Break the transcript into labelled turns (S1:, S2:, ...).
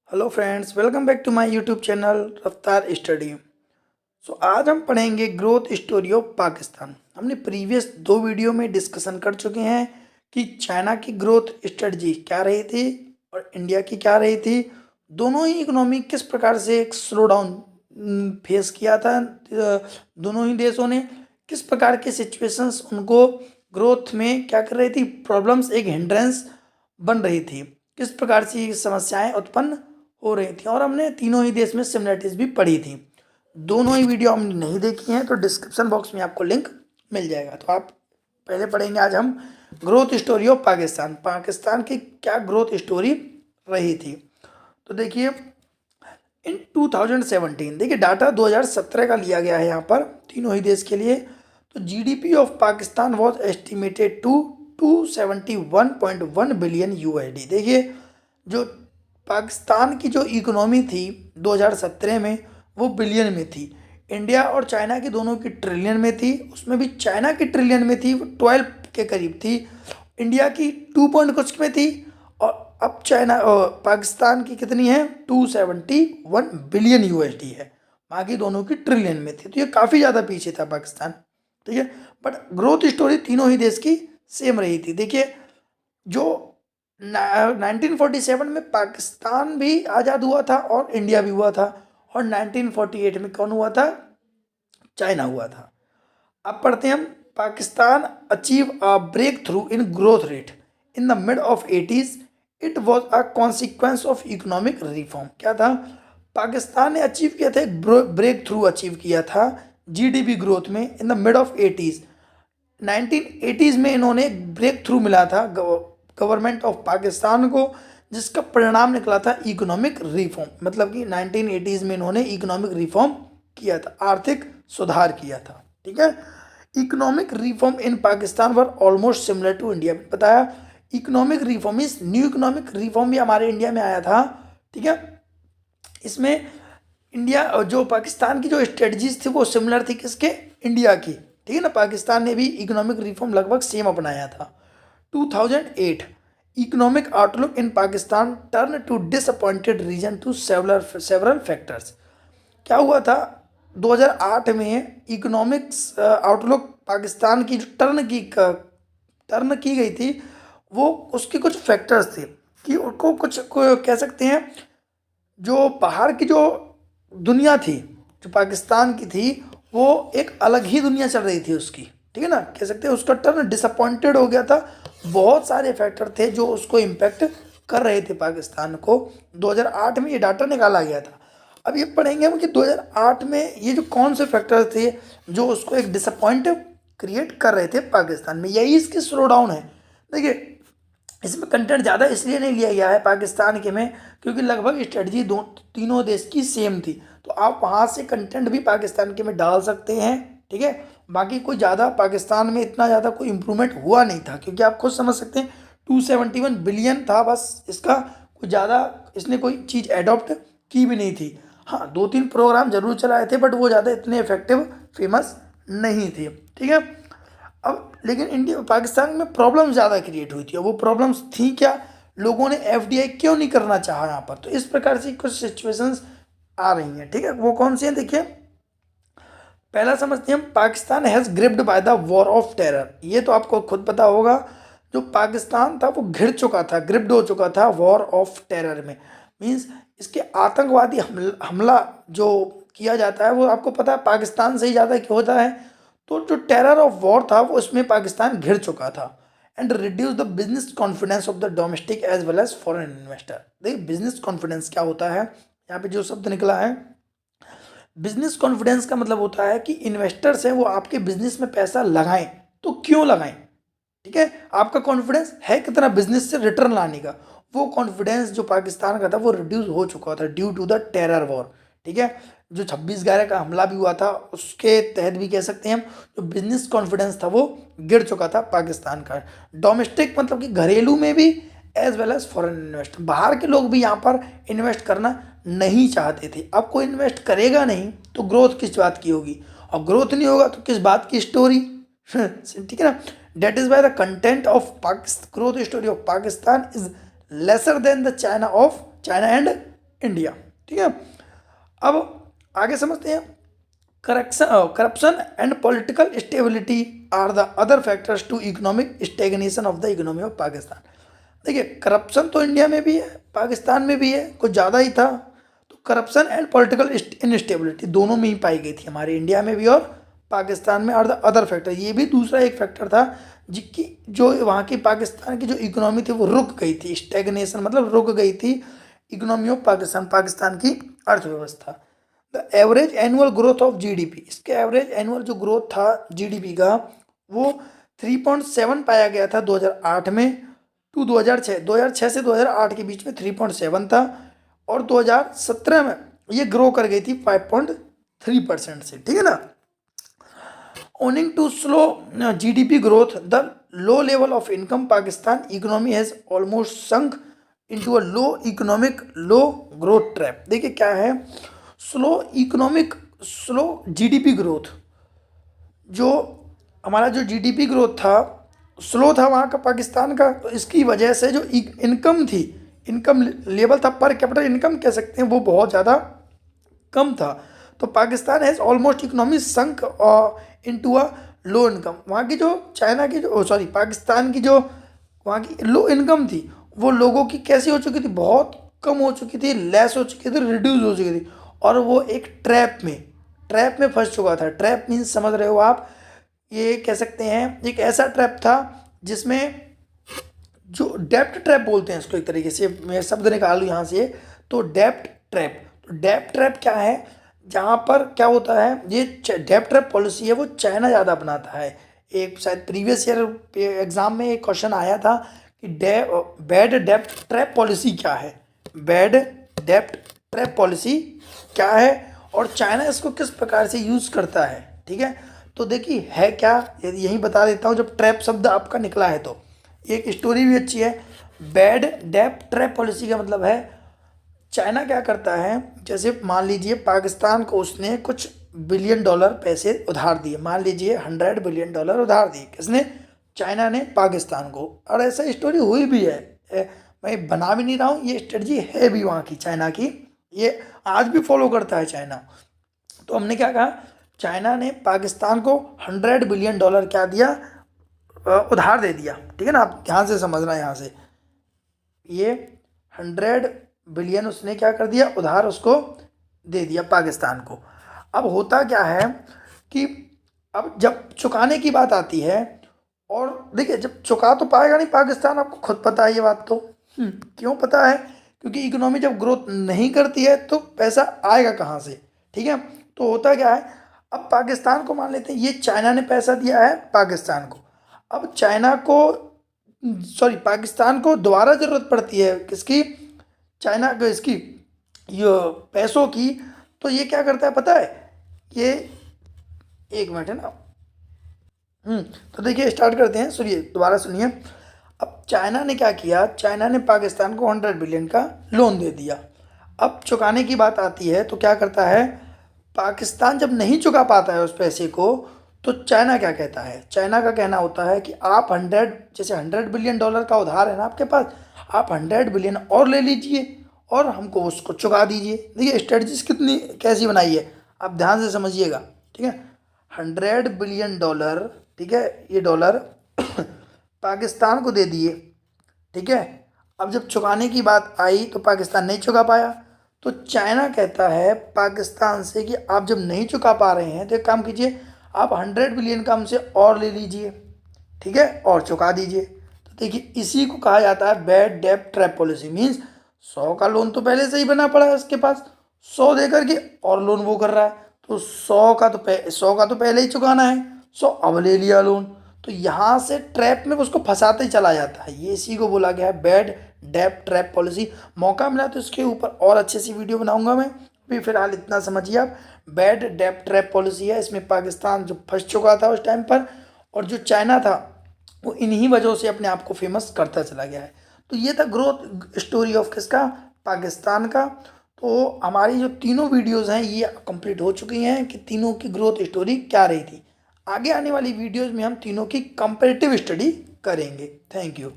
S1: Hello friends, welcome back to my YouTube channel Raftaar study. आज हम पढ़ेंगे ग्रोथ स्टोरी ऑफ पाकिस्तान। हमने प्रीवियस दो वीडियो में डिस्कशन कर चुके हैं कि चाइना की ग्रोथ स्ट्रेटजी क्या रही थी और इंडिया की क्या रही थी। दोनों ही इकोनॉमी किस प्रकार से एक स्लो डाउन फेस किया था। दोनों ही देशों ने किस प्रकार के सिचुएशंस उनको ग्रोथ में क्या कर रही थी, प्रॉब्लम्स एक हिंड्रेंस बन रही थी, किस प्रकार से समस्याएं उत्पन्न हो रही थी। और हमने तीनों ही देश में सिमिलरिटीज भी पढ़ी थी। दोनों ही वीडियो हमने नहीं देखी हैं तो डिस्क्रिप्शन बॉक्स में आपको लिंक मिल जाएगा। तो आप पहले पढ़ेंगे आज हम growth story of Pakistan. Pakistan की क्या ग्रोथ स्टोरी रही थी। तो देखिए इन 2017, देखिए डाटा 2017 का लिया गया है यहाँ पर तीनों ही देश के लिए। तो GDP of Pakistan was estimated to 271.1 billion USD. देखिए जो पाकिस्तान की जो इकोनॉमी थी 2017 में वो बिलियन में थी। इंडिया और चाइना की दोनों की ट्रिलियन में थी। उसमें भी चाइना की ट्रिलियन में थी, 12 के करीब थी। इंडिया की 2 पॉइंट कुछ में थी। और अब चाइना पाकिस्तान की कितनी है, 271 बिलियन यूएसडी है। बाकी दोनों की ट्रिलियन में थी। तो ये काफ़ी ज़्यादा पीछे था पाकिस्तान, ठीक है। बट ग्रोथ स्टोरी तीनों ही देश की सेम रही थी। देखिए जो 1947 में पाकिस्तान भी आज़ाद हुआ था और इंडिया भी हुआ था, और 1948 में कौन हुआ था, चाइना हुआ था। अब पढ़ते हैं हम, Pakistan achieve a break through in growth rate in the mid of 80s। It was a consequence of economic reform. क्या था, पाकिस्तान ने अचीव किया था, एक ब्रेक थ्रू अचीव किया था जीडीपी ग्रोथ में इन the mid of 80s। 1980s में इन्होंने एक ब्रेक थ्रू मिला था गवर्नमेंट ऑफ पाकिस्तान को, जिसका परिणाम निकला था इकोनॉमिक रिफॉर्म। मतलब कि 1980s में इन्होंने इकोनॉमिक रिफॉर्म किया था, आर्थिक सुधार किया था, ठीक है। Economic reform in Pakistan were almost similar to India. बताया इकोनॉमिक रिफॉर्म इस न्यू इकोनॉमिक रिफॉर्म भी हमारे इंडिया में आया था, ठीक है। इसमें इंडिया जो पाकिस्तान की जो स्ट्रेटजीज थी वो सिमिलर थी किसके, इंडिया की, ठीक है ना। पाकिस्तान ने भी इकोनॉमिक रिफॉर्म लगभग सेम अपनाया था। 2008 economic outlook in Pakistan turn to disappointed reason to several factors. क्या हुआ था, 2008 में इकोनॉमिक्स आउटलुक पाकिस्तान की जो टर्न की गई थी, वो उसके कुछ फैक्टर्स थे कि उनको कह सकते हैं, जो बाहर की जो दुनिया थी जो पाकिस्तान की थी, वो एक अलग ही दुनिया चल रही थी उसकी, ठीक है ना। कह सकते हैं उसका टर्न डिसअपॉइंटेड हो गया था। बहुत सारे फैक्टर थे जो उसको इम्पैक्ट कर रहे थे पाकिस्तान को। 2008 में ये डाटा निकाला गया था। अब ये पढ़ेंगे हम कि 2008 में ये जो कौन से फैक्टर थे जो उसको एक डिसअपॉइंट क्रिएट कर रहे थे पाकिस्तान में। यही इसकी स्लो डाउन है। देखिए इसमें कंटेंट ज़्यादा इसलिए नहीं लिया गया है पाकिस्तान के में, क्योंकि लगभग स्ट्रेटजी तीनों देश की सेम थी। तो आप वहाँ से कंटेंट भी पाकिस्तान के में डाल सकते हैं, ठीक है। बाकी कोई ज़्यादा पाकिस्तान में इतना ज़्यादा कोई इम्प्रूवमेंट हुआ नहीं था, क्योंकि आप खुद समझ सकते हैं 271 बिलियन था बस इसका। कोई ज़्यादा इसने कोई चीज़ एडॉप्ट की भी नहीं थी। हाँ 2-3 प्रोग्राम जरूर चलाए थे, बट वो ज़्यादा इतने इफेक्टिव फेमस नहीं थे, ठीक है। अब लेकिन इंडिया पाकिस्तान में प्रॉब्लम ज़्यादा क्रिएट हुई थी। और वो प्रॉब्लम्स थी क्या, लोगों ने एफडीआई क्यों नहीं करना चाहा यहाँ पर। तो इस प्रकार से कुछ सिचुएशंस आ रही हैं, ठीक है। वो कौन सी हैं, देखिए पहला समझते हैं हम, Pakistan has gripped by the war of terror. ये तो आपको खुद पता होगा, जो पाकिस्तान था वो घिर चुका था, ग्रिप्ड हो चुका था वॉर ऑफ टेरर में। मीन्स इसके आतंकवादी हमला जो किया जाता है वो आपको पता है पाकिस्तान से ही ज़्यादा क्यों होता है। तो जो टेरर ऑफ वॉर था वो उसमें पाकिस्तान घिर चुका था। And reduce the business confidence of the domestic as well as foreign investor. देखिए बिजनेस कॉन्फिडेंस क्या होता है, यहाँ पे जो शब्द निकला है, बिजनेस कॉन्फिडेंस का मतलब होता है कि इन्वेस्टर्स हैं वो आपके बिजनेस में पैसा लगाएं तो क्यों लगाएं, ठीक है। आपका कॉन्फिडेंस है कितना बिजनेस से रिटर्न लाने का। वो कॉन्फिडेंस जो पाकिस्तान का था वो रिड्यूस हो चुका था due to the terror war, ठीक है। जो 26/11 का हमला भी हुआ था उसके तहत भी कह सकते हैं हम, जो बिजनेस कॉन्फिडेंस था वो गिर चुका था पाकिस्तान का। डोमेस्टिक मतलब कि घरेलू में भी as well as foreign invest, बाहर के लोग भी यहाँ पर इन्वेस्ट करना नहीं चाहते थे। अब कोई इन्वेस्ट करेगा नहीं तो ग्रोथ किस बात की होगी, और ग्रोथ नहीं होगा तो किस बात की स्टोरी, ठीक है ना। That is by the content of Pakistan, growth story of Pakistan is lesser than the China and India. ठीक है, अब आगे समझते हैं। Corruption and political stability are the other factors to economic stagnation of the economy of Pakistan. देखिए, corruption तो India में भी है, पाकिस्तान में भी है, कुछ ज़्यादा ही था। तो करप्शन एंड पॉलिटिकल इनस्टेबिलिटी दोनों में ही पाई गई थी, हमारे इंडिया में भी और पाकिस्तान में। आर द अदर फैक्टर, ये भी दूसरा एक फैक्टर था जिसकी जो वहाँ की पाकिस्तान की जो इकोनॉमी थी वो रुक गई थी। स्टेगनेशन मतलब रुक गई थी इकोनॉमी ऑफ पाकिस्तान, पाकिस्तान की अर्थव्यवस्था। The average annual growth of GDP, इसके एवरेज एनुअल जो ग्रोथ था जीडीपी का वो 3.7 पाया गया था 2008 में टू 2006 से 2008 के बीच में 3.7 था, और 2017 में ये ग्रो कर गई थी 5.3% से। ठीक है ना। Owing to slow GDP growth, the low level of income, Pakistan economy has almost sunk into a low growth trap. देखिए क्या है, स्लो जीडीपी ग्रोथ, जो हमारा जो जीडीपी ग्रोथ था स्लो था वहाँ का पाकिस्तान का, तो इसकी वजह से जो इनकम थी, इनकम लेवल था, पर कैपिटल इनकम कह सकते हैं, वो बहुत ज़्यादा कम था। तो Pakistan has almost economy sunk into a low income. वहाँ की जो चाइना की जो पाकिस्तान की जो वहाँ की लो इनकम थी वो लोगों की कैसी हो चुकी थी, बहुत कम हो चुकी थी, लेस हो चुकी थी, रिड्यूस हो चुकी थी, और वो एक ट्रैप में फंस चुका था। ट्रैप मीन्स समझ रहे हो आप, ये कह सकते हैं एक ऐसा ट्रैप था जिसमें जो डेप्ट ट्रैप बोलते हैं इसको, एक तरीके से मैं शब्द निकाल लूँ यहाँ से, तो डेप्ट ट्रैप क्या है, जहाँ पर क्या होता है, ये डेप्ट ट्रैप पॉलिसी है वो चाइना ज़्यादा अपनाता है। एक शायद प्रीवियस ईयर एग्जाम में एक क्वेश्चन आया था कि बैड डेप्ट ट्रैप पॉलिसी क्या है, बैड डेप्ट ट्रैप पॉलिसी क्या है, और चाइना इसको किस प्रकार से यूज़ करता है। ठीक है, तो देखिए है क्या, यही बता देता हूँ। जब ट्रैप शब्द आपका निकला है तो एक स्टोरी भी अच्छी है। बैड डेप्ट ट्रैप पॉलिसी का मतलब है चाइना क्या करता है, जैसे मान लीजिए पाकिस्तान को उसने कुछ बिलियन डॉलर पैसे उधार दिए, मान लीजिए $100 बिलियन उधार दिए, किसने, चाइना ने पाकिस्तान को। और ऐसा स्टोरी हुई भी है, मैं बना भी नहीं रहा हूँ, ये स्ट्रेटजी है भी वहाँ की चाइना की, ये आज भी फॉलो करता है चाइना। तो हमने क्या कहा, चाइना ने पाकिस्तान को $100 बिलियन क्या दिया, उधार दे दिया। ठीक है ना, आप ध्यान से समझना, यहाँ से ये 100 बिलियन उसने क्या कर दिया, उधार उसको दे दिया पाकिस्तान को। अब होता क्या है कि अब जब चुकाने की बात आती है, और देखिए जब चुका तो पाएगा नहीं पाकिस्तान, आपको खुद पता है ये बात तो। क्यों पता है, क्योंकि इकोनॉमी जब ग्रोथ नहीं करती है तो पैसा आएगा कहाँ से। ठीक है, तो होता क्या है, अब पाकिस्तान को मान लेते हैं, ये चाइना ने पैसा दिया है पाकिस्तान को, अब पाकिस्तान को दोबारा ज़रूरत पड़ती है किसकी, चाइना को, इसकी ये पैसों की। तो ये क्या करता है पता है, ये एक मिनट है ना, तो देखिए स्टार्ट करते हैं, सुनिए दोबारा सुनिए। अब चाइना ने क्या किया, चाइना ने पाकिस्तान को 100 बिलियन का लोन दे दिया। अब चुकाने की बात आती है तो क्या करता है, पाकिस्तान जब नहीं चुका पाता है उस पैसे को, तो चाइना क्या कहता है, चाइना का कहना होता है कि आप 100 बिलियन डॉलर का उधार है ना आपके पास, आप 100 बिलियन और ले लीजिए और हमको उसको चुका दीजिए। देखिए स्ट्रेटजीज कितनी कैसी बनाई है, आप ध्यान से समझिएगा। ठीक है, $100 बिलियन, ठीक है, ये डॉलर पाकिस्तान को दे दिए। ठीक है, अब जब चुकाने की बात आई तो पाकिस्तान नहीं चुका पाया, तो चाइना कहता है पाकिस्तान से कि आप जब नहीं चुका पा रहे हैं तो एक काम कीजिए, आप 100 बिलियन का हमसे और ले लीजिए, ठीक है, और चुका दीजिए। तो देखिए इसी को कहा जाता है बैड डेप्ट ट्रैप पॉलिसी। मीन्स 100 का लोन तो पहले से ही बना पड़ा है उसके पास, 100 दे करके और लोन वो कर रहा है, तो 100 का तो पहले ही चुकाना है, 100 अब ले लिया लोन। तो यहाँ से ट्रैप में उसको फंसाते ही चला जाता है, ये इसी को बोला गया है बैड डेप्ट ट्रैप पॉलिसी। मौका मिला तो इसके ऊपर और अच्छी सी वीडियो बनाऊंगा मैं, अभी फिलहाल इतना समझिए आप। बैड डेप्ट ट्रैप पॉलिसी है, इसमें पाकिस्तान जो फंस चुका था उस टाइम पर, और जो चाइना था वो इन्हीं वजहों से अपने आप को फेमस करता चला गया है। तो ये था ग्रोथ स्टोरी ऑफ किसका, पाकिस्तान का। तो हमारी जो तीनों वीडियोस हैं ये कंप्लीट हो चुकी हैं कि तीनों की ग्रोथ स्टोरी क्या रही थी। आगे आने वाली वीडियोस में हम तीनों की कंपैरेटिव स्टडी करेंगे। Thank you.